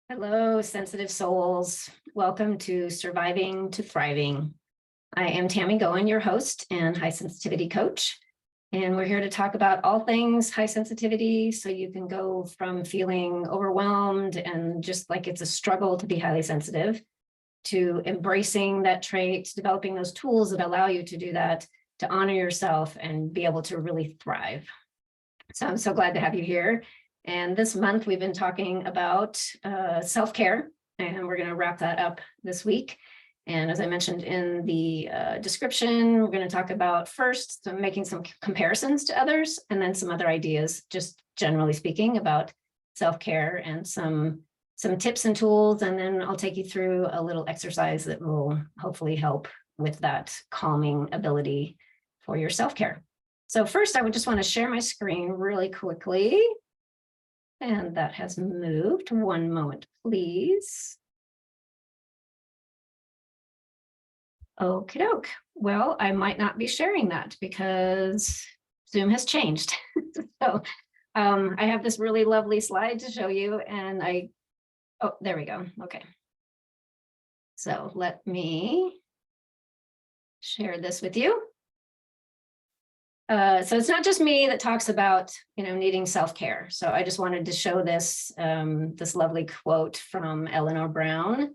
Hello, sensitive souls. Welcome to Surviving to Thriving. I am Tammy Goen, your host and high sensitivity coach. And we're here to talk about all things high sensitivity so you can go from feeling overwhelmed and just like it's a struggle to be highly sensitive to embracing that trait, developing those tools that allow you to do that, to honor yourself and be able to really thrive. So I'm so glad to have you here. And this month we've been talking about self-care, and we're going to wrap that up this week. And as I mentioned in the description, we're going to talk about first making some comparisons to others, and then some other ideas, just generally speaking, about self-care and some tips and tools. And then I'll take you through a little exercise that will hopefully help with that calming ability for your self-care. So first, I would just want to share my screen really quickly. And that has moved. One moment, please. Okie doke. Well, I might not be sharing that because Zoom has changed. So I have this really lovely slide to show you, and oh, there we go. Okay. So let me share this with you. So it's not just me that talks about, needing self-care. So I just wanted to show this, this lovely quote from Eleanor Brown.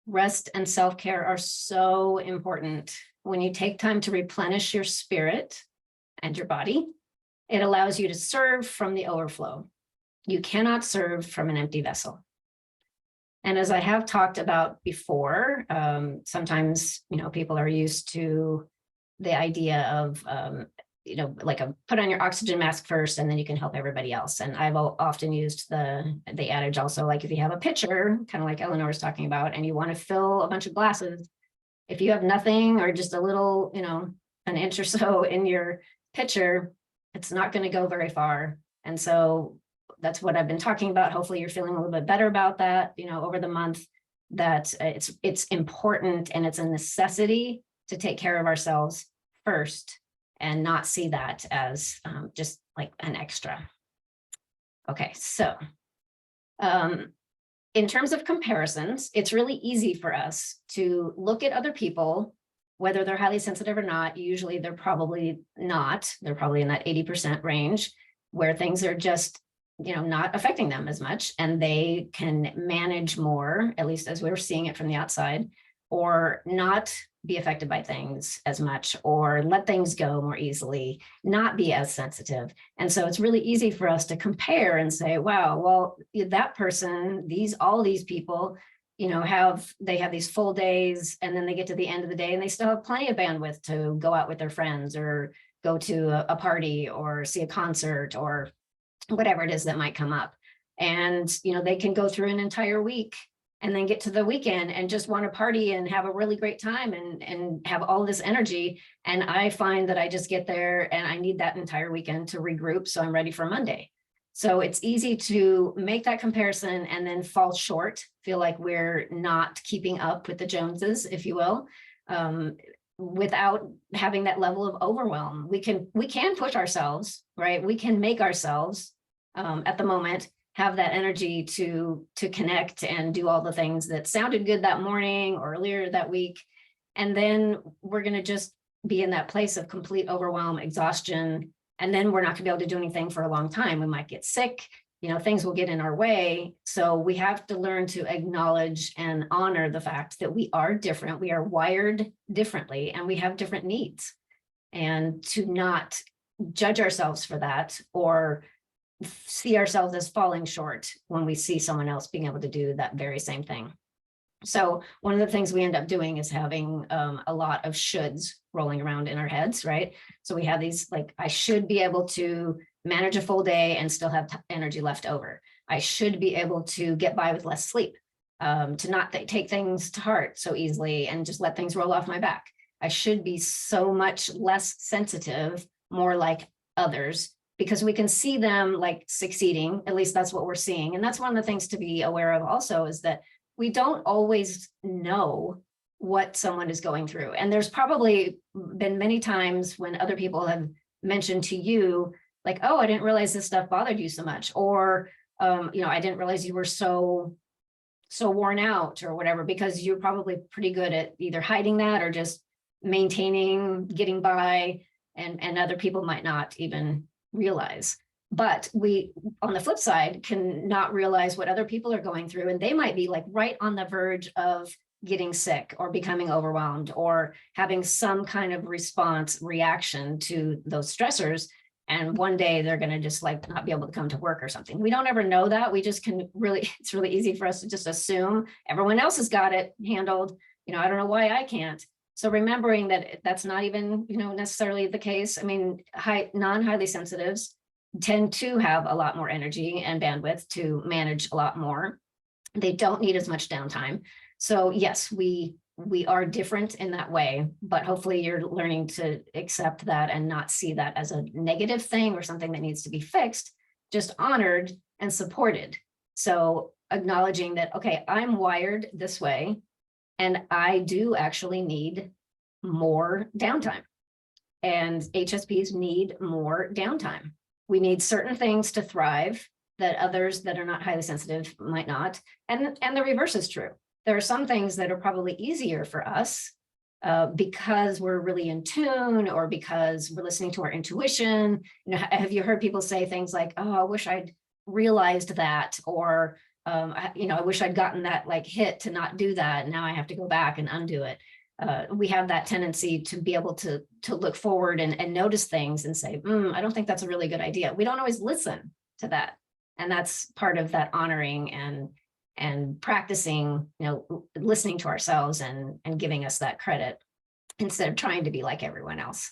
Rest and self-care are so important. When you take time to replenish your spirit and your body, it allows you to serve from the overflow. You cannot serve from an empty vessel. And as I have talked about before, sometimes, people are used to the idea of, like put on your oxygen mask first, and then you can help everybody else. And I've often used the adage also, like if you have a pitcher, kind of like Eleanor was talking about, and you want to fill a bunch of glasses, if you have nothing or just a little, an inch or so in your pitcher, it's not going to go very far. And so that's what I've been talking about. Hopefully you're feeling a little bit better about that, over the month, that it's important and it's a necessity to take care of ourselves first, and not see that as just like an extra. Okay, so in terms of comparisons, it's really easy for us to look at other people, whether they're highly sensitive or not. Usually they're probably not. They're probably in that 80% range where things are just, not affecting them as much, and they can manage more, at least as we're seeing it from the outside, or not be affected by things as much, or let things go more easily, not be as sensitive. And so it's really easy for us to compare and say, wow, well, that person, all these people, they have these full days, and then they get to the end of the day and they still have plenty of bandwidth to go out with their friends or go to a party or see a concert or whatever it is that might come up. And, they can go through an entire week and then get to the weekend and just want to party and have a really great time and have all this energy. And I find that I just get there and I need that entire weekend to regroup, so I'm ready for Monday. So it's easy to make that comparison and then fall short, feel like we're not keeping up with the Joneses, if you will, without having that level of overwhelm. We can push ourselves, right? We can make ourselves at the moment have that energy to connect and do all the things that sounded good that morning or earlier that week. And then we're going to just be in that place of complete overwhelm, exhaustion. And then we're not going to be able to do anything for a long time. We might get sick, things will get in our way. So we have to learn to acknowledge and honor the fact that we are different. We are wired differently and we have different needs, and to not judge ourselves for that or see ourselves as falling short when we see someone else being able to do that very same thing. So one of the things we end up doing is having a lot of shoulds rolling around in our heads, right? So we have these, like, I should be able to manage a full day and still have energy left over. I should be able to get by with less sleep, to not take things to heart so easily and just let things roll off my back. I should be so much less sensitive, more like others, because we can see them like succeeding. At least that's what we're seeing. And that's one of the things to be aware of also, is that we don't always know what someone is going through. And there's probably been many times when other people have mentioned to you, like, oh, I didn't realize this stuff bothered you so much. Or, I didn't realize you were so so worn out or whatever, because you're probably pretty good at either hiding that or just maintaining, getting by, and other people might not even realize. But we, on the flip side, can not realize what other people are going through, and they might be like right on the verge of getting sick or becoming overwhelmed or having some kind of response reaction to those stressors. And one day they're going to just like not be able to come to work or something. We don't ever know that. We just can really, it's really easy for us to just assume everyone else has got it handled. I don't know why I can't. So remembering that that's not even, necessarily the case. I mean, non-highly sensitives tend to have a lot more energy and bandwidth to manage a lot more. They don't need as much downtime. So yes, we are different in that way, but hopefully you're learning to accept that and not see that as a negative thing or something that needs to be fixed, just honored and supported. So acknowledging that, okay, I'm wired this way, and I do actually need more downtime, and HSPs need more downtime. We need certain things to thrive that others that are not highly sensitive might not. And the reverse is true. There are some things that are probably easier for us because we're really in tune, or because we're listening to our intuition. Have you heard people say things like, oh, I wish I'd realized that, or I wish I'd gotten that like hit to not do that. Now I have to go back and undo it. We have that tendency to be able to look forward and notice things and say, I don't think that's a really good idea. We don't always listen to that. And that's part of that honoring and practicing, listening to ourselves and giving us that credit instead of trying to be like everyone else.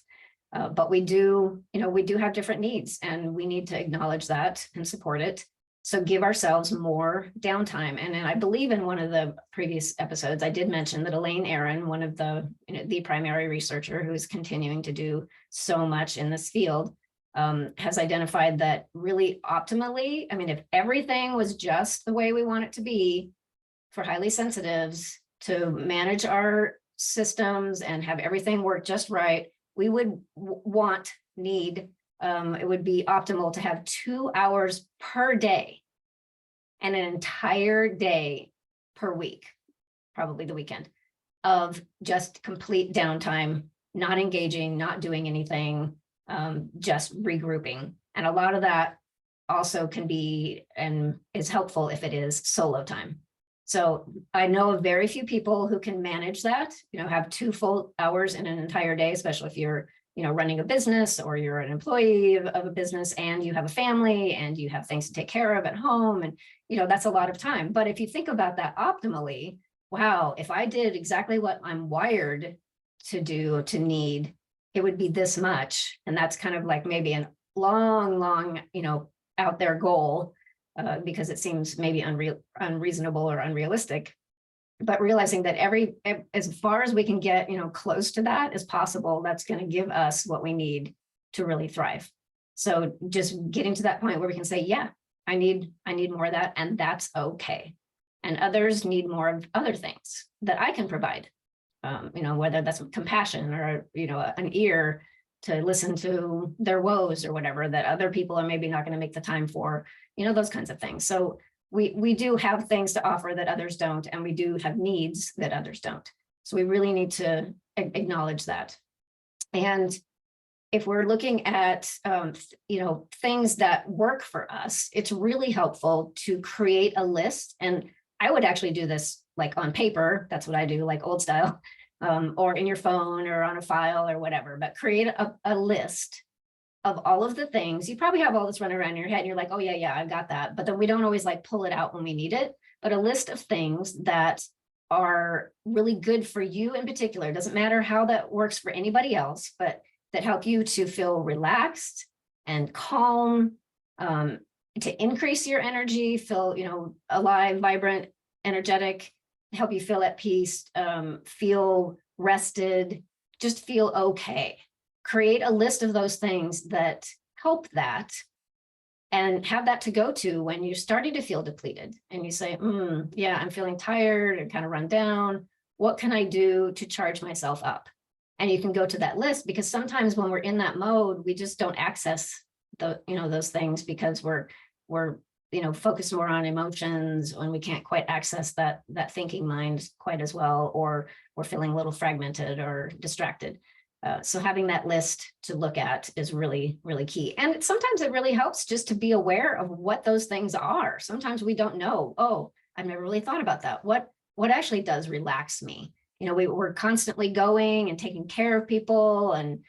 But we do have different needs, and we need to acknowledge that and support it. So give ourselves more downtime. And then I believe in one of the previous episodes, I did mention that Elaine Aron, one of the primary researcher who is continuing to do so much in this field, has identified that really optimally, I mean, if everything was just the way we want it to be for highly sensitives to manage our systems and have everything work just right, we would need it would be optimal to have 2 hours per day and an entire day per week, probably the weekend, of just complete downtime, not engaging, not doing anything, just regrouping. And a lot of that also can be and is helpful if it is solo time. So I know of very few people who can manage that, have 2 full hours in an entire day, especially if you're running a business or you're an employee of a business and you have a family and you have things to take care of at home. And, that's a lot of time. But if you think about that optimally, wow, if I did exactly what I'm wired to need, it would be this much. And that's kind of like maybe a long, out there goal because it seems maybe unreasonable or unrealistic. But realizing that as far as we can get, close to that as possible, that's going to give us what we need to really thrive. So just getting to that point where we can say, yeah, I need more of that, and that's okay. And others need more of other things that I can provide, whether that's compassion or, an ear to listen to their woes or whatever that other people are maybe not going to make the time for, those kinds of things. So we do have things to offer that others don't, and we do have needs that others don't. So we really need to acknowledge that. And if we're looking at, things that work for us, it's really helpful to create a list. And I would actually do this like on paper. That's what I do, like old style, or in your phone or on a file or whatever, but create a list of all of the things. You probably have all this running around in your head and you're like, oh yeah, I've got that. But then we don't always like pull it out when we need it, but a list of things that are really good for you in particular. It doesn't matter how that works for anybody else, but that help you to feel relaxed and calm, to increase your energy, feel, alive, vibrant, energetic, help you feel at peace, feel rested, just feel okay. Create a list of those things that help that, and have that to go to when you're starting to feel depleted and you say, yeah, I'm feeling tired and kind of run down. What can I do to charge myself up? And you can go to that list, because sometimes when we're in that mode, we just don't access those things because we're focus more on emotions when we can't quite access that thinking mind quite as well, or we're feeling a little fragmented or distracted. So having that list to look at is really, really key. And sometimes it really helps just to be aware of what those things are. Sometimes we don't know, oh, I've never really thought about that. What actually does relax me? We're constantly going and taking care of people and,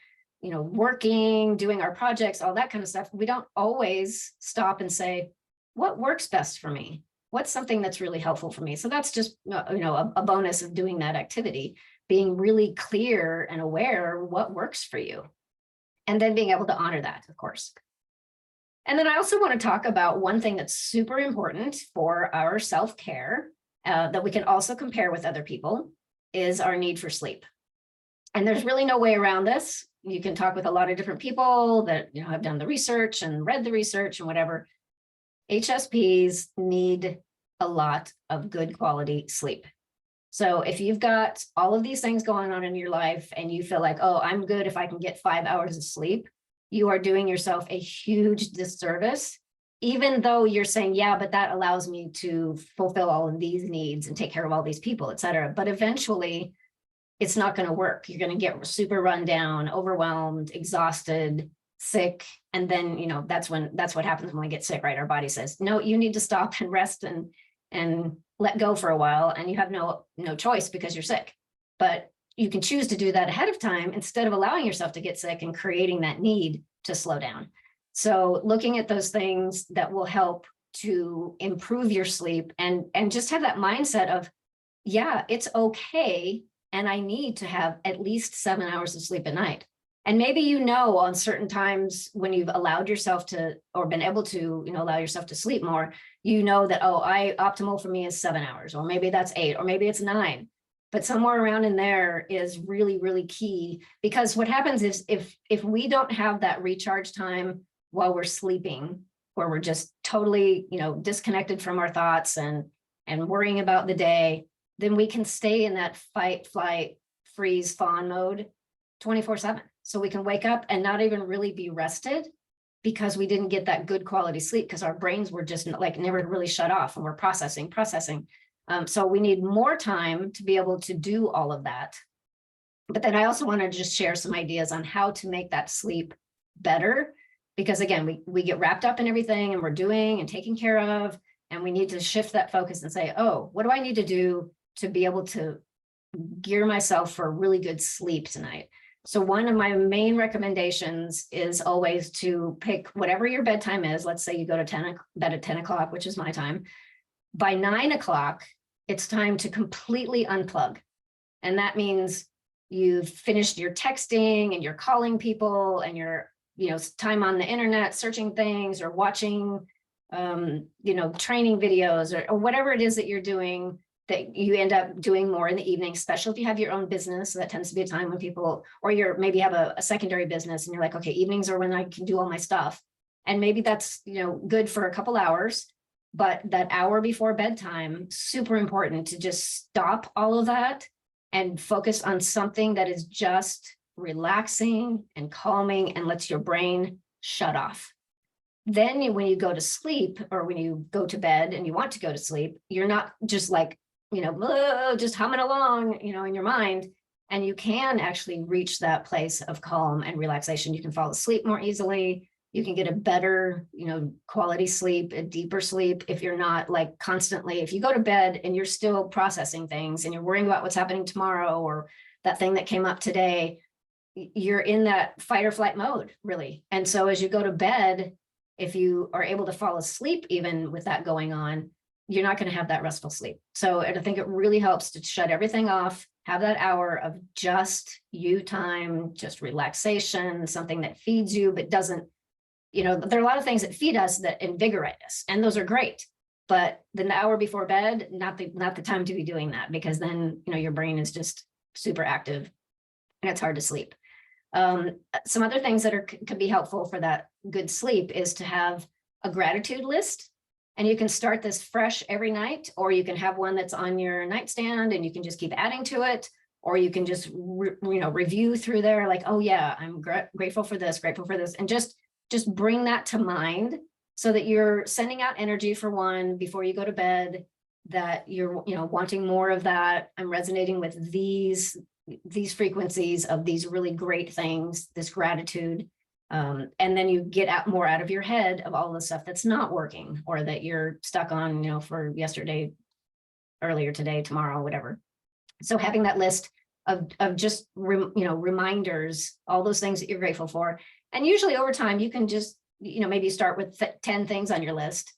working, doing our projects, all that kind of stuff. We don't always stop and say, what works best for me? What's something that's really helpful for me? So that's just, a bonus of doing that activity, being really clear and aware what works for you, and then being able to honor that, of course. And then I also want to talk about one thing that's super important for our self-care that we can also compare with other people is our need for sleep. And there's really no way around this. You can talk with a lot of different people that have done the research and read the research and whatever. HSPs need a lot of good quality sleep. So if you've got all of these things going on in your life and you feel like, oh, I'm good if I can get 5 hours of sleep, you are doing yourself a huge disservice, even though you're saying, yeah, but that allows me to fulfill all of these needs and take care of all these people, et cetera. But eventually it's not going to work. You're going to get super run down, overwhelmed, exhausted, sick. And then, that's what happens when we get sick, right? Our body says, no, you need to stop and rest and let go for a while. And you have no choice because you're sick. But you can choose to do that ahead of time instead of allowing yourself to get sick and creating that need to slow down. So looking at those things that will help to improve your sleep and just have that mindset of, yeah, it's okay. And I need to have at least 7 hours of sleep at night. And maybe, on certain times when you've allowed yourself to, or been able to, allow yourself to sleep more, that, oh, optimal for me is 7 hours, or maybe that's 8, or maybe it's 9. But somewhere around in there is really, really key, because what happens is if we don't have that recharge time while we're sleeping, where we're just totally, disconnected from our thoughts and worrying about the day, then we can stay in that fight, flight, freeze, fawn mode 24/7. So we can wake up and not even really be rested because we didn't get that good quality sleep, because our brains were just never really shut off and we're processing. So we need more time to be able to do all of that. But then I also want to just share some ideas on how to make that sleep better, because again, we get wrapped up in everything and we're doing and taking care of, and we need to shift that focus and say, oh, what do I need to do to be able to gear myself for really good sleep tonight? So one of my main recommendations is always to pick whatever your bedtime is. Let's say you go to bed at 10 o'clock, which is my time. By 9 o'clock, it's time to completely unplug. And that means you've finished your texting and you're calling people and your, time on the internet, searching things or watching, training videos or whatever it is that you're doing, that you end up doing more in the evening, especially if you have your own business. So that tends to be a time when people, or you're maybe have a secondary business and you're like, okay, evenings are when I can do all my stuff. And maybe that's, good for a couple hours, but that hour before bedtime, super important to just stop all of that and focus on something that is just relaxing and calming and lets your brain shut off. Then when you go to sleep, or when you go to bed and you want to go to sleep, you're not just like, just humming along, in your mind, and you can actually reach that place of calm and relaxation. You can fall asleep more easily. You can get a better, quality sleep, a deeper sleep, if you're not constantly, if you go to bed and you're still processing things and you're worrying about what's happening tomorrow or that thing that came up today, you're in that fight or flight mode, really. And so as you go to bed, if you are able to fall asleep, even with that going on, you're not going to have that restful sleep. So I think it really helps to shut everything off, have that hour of just you time, just relaxation, something that feeds you, but doesn't, there are a lot of things that feed us that invigorate us, and those are great. But then the hour before bed, not the time to be doing that, because then, your brain is just super active and it's hard to sleep. Some other things that could be helpful for that good sleep is to have a gratitude list. And you can start this fresh every night, or you can have one that's on your nightstand and you can just keep adding to it, or you can just, review through there, like, oh yeah, I'm grateful for this, and just bring that to mind so that you're sending out energy for one before you go to bed, that you're, wanting more of that. I'm resonating with these frequencies of these really great things, this gratitude. And then you get out more out of your head of all the stuff that's not working or that you're stuck on, for yesterday, earlier today, tomorrow, whatever. So having that list of just, reminders, all those things that you're grateful for. And usually over time, you can just, maybe start with 10 things on your list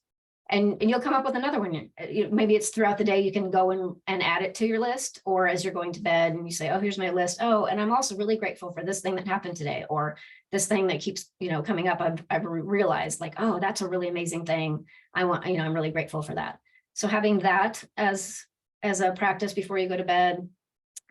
and you'll come up with another one. Maybe it's throughout the day, you can go and add it to your list, or as you're going to bed and you say, oh, here's my list. Oh, and I'm also really grateful for this thing that happened today, or this thing that keeps, coming up. I've realized like, oh, that's a really amazing thing. I'm really grateful for that. So having that as a practice before you go to bed,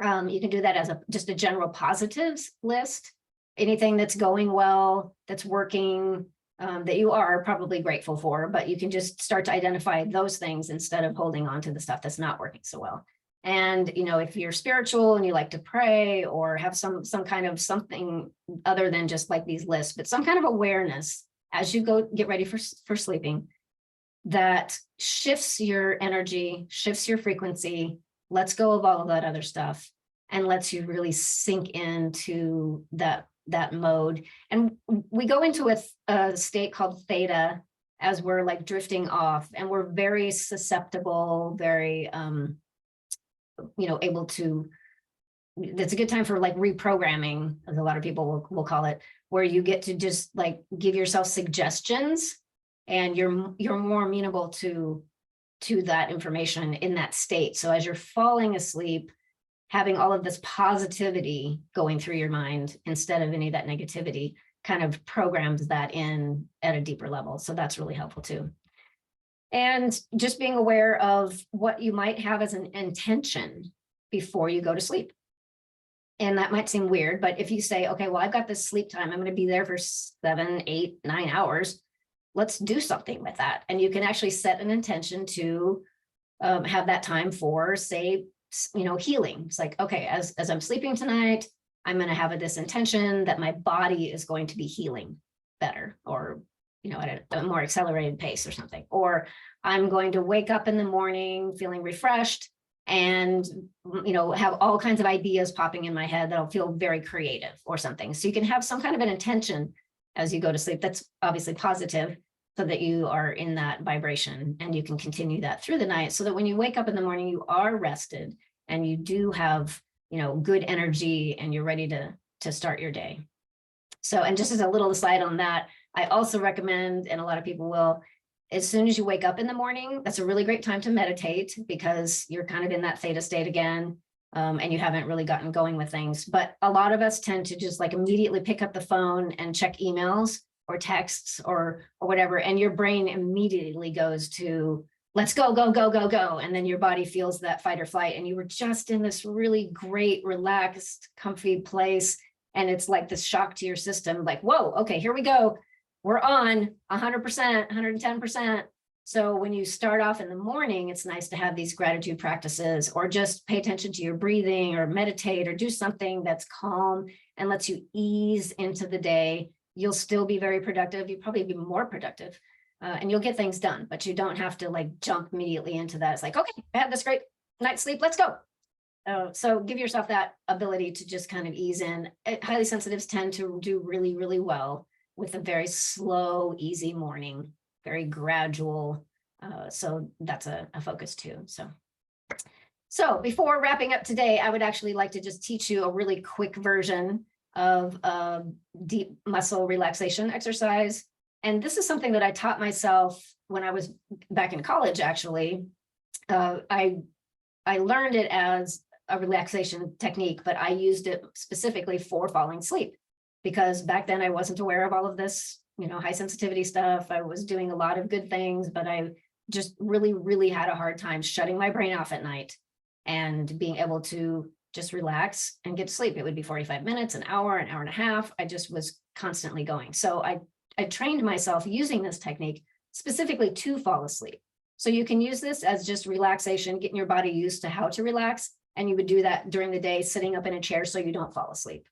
you can do that as just a general positives list. Anything that's going well, that's working, that you are probably grateful for, but you can just start to identify those things instead of holding on to the stuff that's not working so well. And, if you're spiritual and you like to pray or have some kind of something other than just like these lists, but some kind of awareness as you go get ready for sleeping, that shifts your energy, shifts your frequency, lets go of all of that other stuff, and lets you really sink into that mode. And we go into a state called theta as we're like drifting off, and we're very susceptible, very, able to, that's a good time for like reprogramming, as a lot of people will call it, where you get to just like give yourself suggestions and you're more amenable to that information in that state. So as you're falling asleep, having all of this positivity going through your mind instead of any of that negativity kind of programs that in at a deeper level. So that's really helpful too. And just being aware of what you might have as an intention before you go to sleep. And that might seem weird, but if you say, okay, well, I've got this sleep time, I'm going to be there for 7, 8, 9 hours. Let's do something with that. And you can actually set an intention to have that time for, say, healing. It's like, okay, as I'm sleeping tonight, I'm going to have this intention that my body is going to be healing better, or, at a more accelerated pace or something. Or I'm going to wake up in the morning feeling refreshed and, have all kinds of ideas popping in my head that'll feel very creative or something. So you can have some kind of an intention as you go to sleep that's obviously positive, so that you are in that vibration and you can continue that through the night, so that when you wake up in the morning, you are rested and you do have, good energy and you're ready to start your day. So, and just as a little aside on that, I also recommend, and a lot of people will, as soon as you wake up in the morning, that's a really great time to meditate, because you're kind of in that theta state again. And you haven't really gotten going with things. But a lot of us tend to just like immediately pick up the phone and check emails or texts or whatever, and your brain immediately goes to, let's go, go, go, go, go. And then your body feels that fight or flight, and you were just in this really great, relaxed, comfy place. And it's like this shock to your system, like, whoa, okay, here we go. We're on 100%, 110%. So when you start off in the morning, it's nice to have these gratitude practices, or just pay attention to your breathing or meditate or do something that's calm and lets you ease into the day. You'll still be very productive. You'll probably be more productive, and you'll get things done, but you don't have to like jump immediately into that. It's like, okay, I had this great night's sleep, let's go. So give yourself that ability to just kind of ease in. Highly sensitives tend to do really, really well with a very slow, easy morning, very gradual. So that's a focus too. So before wrapping up today, I would actually like to just teach you a really quick version of deep muscle relaxation exercise. And this is something that I taught myself when I was back in college, actually. I learned it as a relaxation technique, but I used it specifically for falling asleep, because back then I wasn't aware of all of this, high sensitivity stuff. I was doing a lot of good things, but I just really, really had a hard time shutting my brain off at night and being able to just relax and get to sleep. It would be 45 minutes, an hour and a half. I just was constantly going. So I trained myself using this technique specifically to fall asleep. So you can use this as just relaxation, getting your body used to how to relax. And you would do that during the day, sitting up in a chair so you don't fall asleep.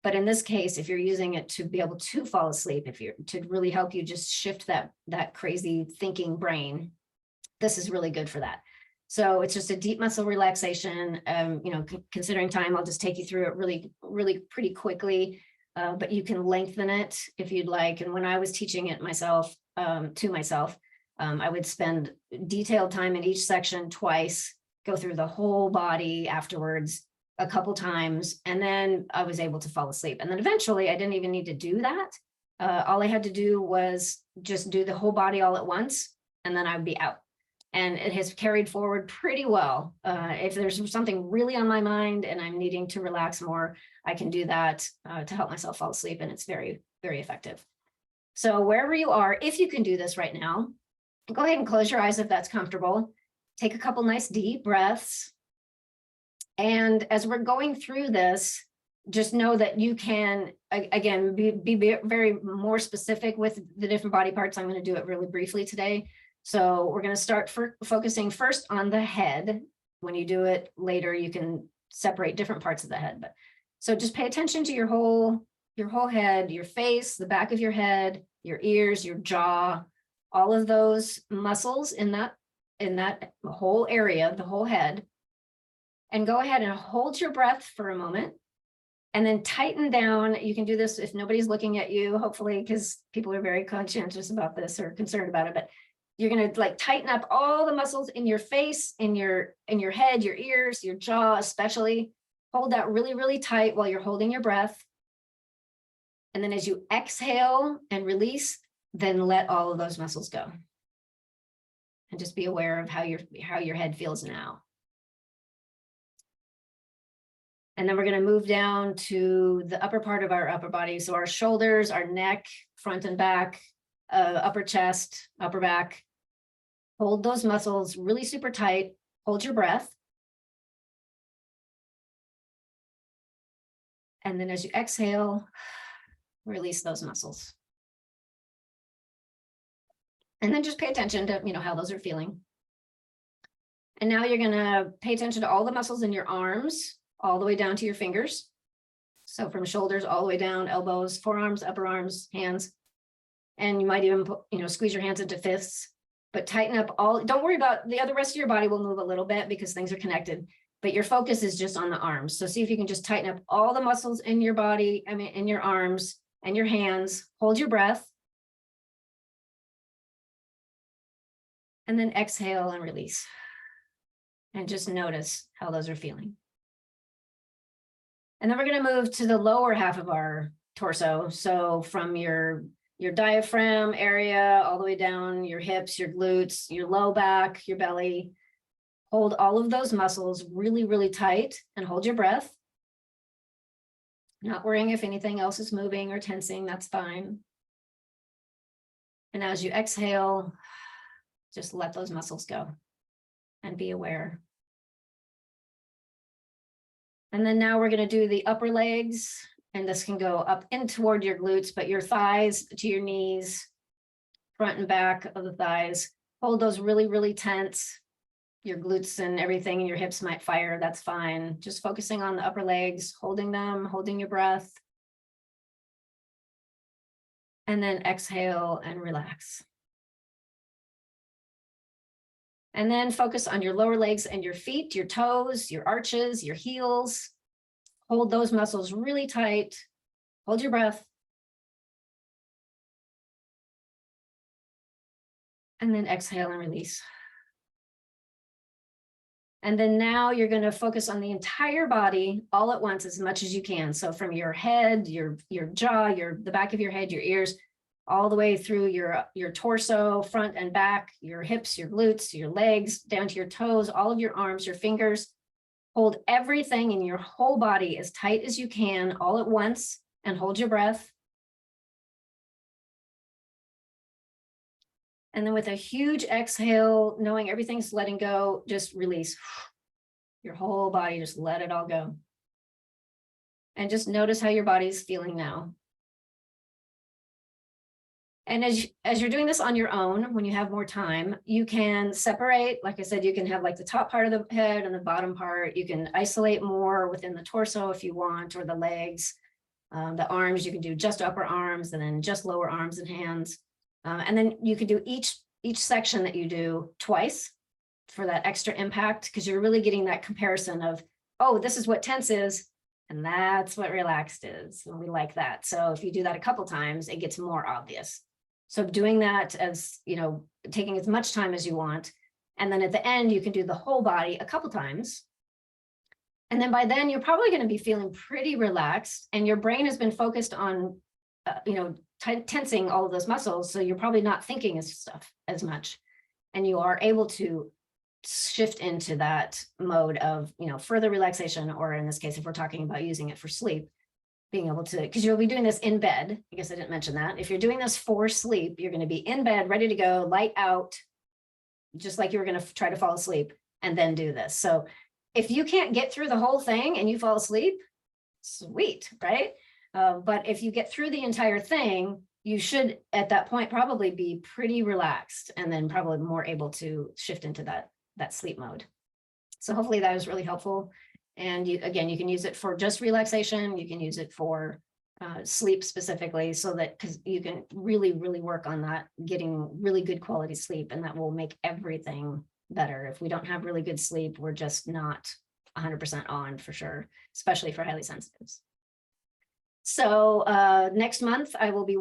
But in this case, if you're using it to be able to fall asleep, if you're to really help you just shift that crazy thinking brain, this is really good for that. So it's just a deep muscle relaxation. Considering time, I'll just take you through it really pretty quickly. But you can lengthen it if you'd like. And when I was teaching it myself, I would spend detailed time in each section twice, go through the whole body afterwards a couple times, and then I was able to fall asleep. And then eventually I didn't even need to do that. All I had to do was just do the whole body all at once, and then I would be out. And it has carried forward pretty well. If there's something really on my mind and I'm needing to relax more, I can do that to help myself fall asleep, and it's very, very effective. So wherever you are, if you can do this right now, go ahead and close your eyes if that's comfortable. Take a couple nice deep breaths. And as we're going through this, just know that you can, again, be very more specific with the different body parts. I'm going to do it really briefly today. So we're going to start focusing first on the head. When you do it later, you can separate different parts of the head. But so just pay attention to your whole head, your face, the back of your head, your ears, your jaw, all of those muscles in that whole area, the whole head. And go ahead and hold your breath for a moment, and then tighten down. You can do this if nobody's looking at you, hopefully, because people are very conscientious about this or concerned about it. But you're going to like tighten up all the muscles in your face, in your head, your ears, your jaw, especially. Hold that really, really tight while you're holding your breath. And then as you exhale and release, then let all of those muscles go. And just be aware of how your head feels now. And then we're going to move down to the upper part of our upper body. So our shoulders, our neck, front and back, upper chest, upper back. Hold those muscles really super tight. Hold your breath. And then as you exhale, release those muscles. And then just pay attention to, how those are feeling. And now you're going to pay attention to all the muscles in your arms, all the way down to your fingers. So from shoulders all the way down, elbows, forearms, upper arms, hands. And you might even, squeeze your hands into fists, but tighten up don't worry about the other rest of your body will move a little bit because things are connected, but your focus is just on the arms. So see if you can just tighten up all the muscles in your body, in your arms and your hands. Hold your breath. And then exhale and release. And just notice how those are feeling. And then we're going to move to the lower half of our torso. So from your diaphragm area, all the way down your hips, your glutes, your low back, your belly. Hold all of those muscles really, really tight and hold your breath. Not worrying if anything else is moving or tensing, that's fine. And as you exhale, just let those muscles go and be aware. And then now we're going to do the upper legs, and this can go up in toward your glutes, but your thighs to your knees, front and back of the thighs. Hold those really, really tense. Your glutes and everything and your hips might fire, that's fine. Just focusing on the upper legs, holding them, holding your breath. And then exhale and relax. And then focus on your lower legs and your feet, your toes, your arches, your heels. Hold those muscles really tight. Hold your breath. And then exhale and release. And then now you're going to focus on the entire body all at once as much as you can. So from your head, your jaw, the back of your head, your ears, all the way through your torso, front and back, your hips, your glutes, your legs, down to your toes, all of your arms, your fingers. Hold everything in your whole body as tight as you can all at once and hold your breath. And then with a huge exhale, knowing everything's letting go, just release your whole body, just let it all go. And just notice how your body's feeling now. And as you're doing this on your own, when you have more time, you can separate, like I said, you can have like the top part of the head and the bottom part. You can isolate more within the torso if you want, or the legs. The arms, you can do just upper arms and then just lower arms and hands. And then you can do each section that you do twice for that extra impact, because you're really getting that comparison of, oh, this is what tense is, and that's what relaxed is. And we like that. So if you do that a couple times, it gets more obvious. So doing that as, taking as much time as you want. And then at the end, you can do the whole body a couple times. And then by then, you're probably going to be feeling pretty relaxed, and your brain has been focused on, tensing all of those muscles. So you're probably not thinking as much, and you are able to shift into that mode of, further relaxation, or in this case, if we're talking about using it for sleep, being able to, because you'll be doing this in bed. I guess I didn't mention that. If you're doing this for sleep, you're going to be in bed, ready to go, light out, just like you were going to try to fall asleep, and then do this. So if you can't get through the whole thing and you fall asleep, sweet, right? But if you get through the entire thing, you should at that point probably be pretty relaxed, and then probably more able to shift into that sleep mode. So hopefully that was really helpful. And you can use it for just relaxation. You can use it for sleep specifically, so that, because you can really, really work on that, getting really good quality sleep, and that will make everything better. If we don't have really good sleep, we're just not 100% on, for sure, especially for highly sensitives. So next month, I will be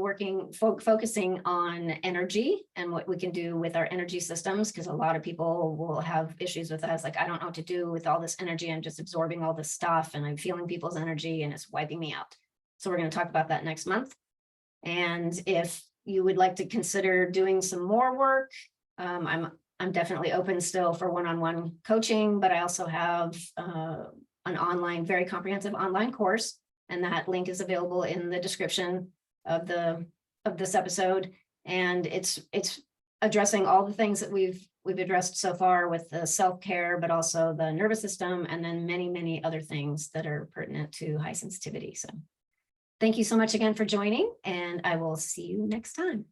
focusing on energy and what we can do with our energy systems, because a lot of people will have issues with us. Like, I don't know what to do with all this energy. I'm just absorbing all this stuff, and I'm feeling people's energy, and it's wiping me out. So we're going to talk about that next month. And if you would like to consider doing some more work, I'm definitely open still for one-on-one coaching, but I also have an online, very comprehensive online course, and that link is available in the description of this episode. And it's addressing all the things that we've addressed so far with the self-care, but also the nervous system, and then many, many other things that are pertinent to high sensitivity. So thank you so much again for joining, and I will see you next time.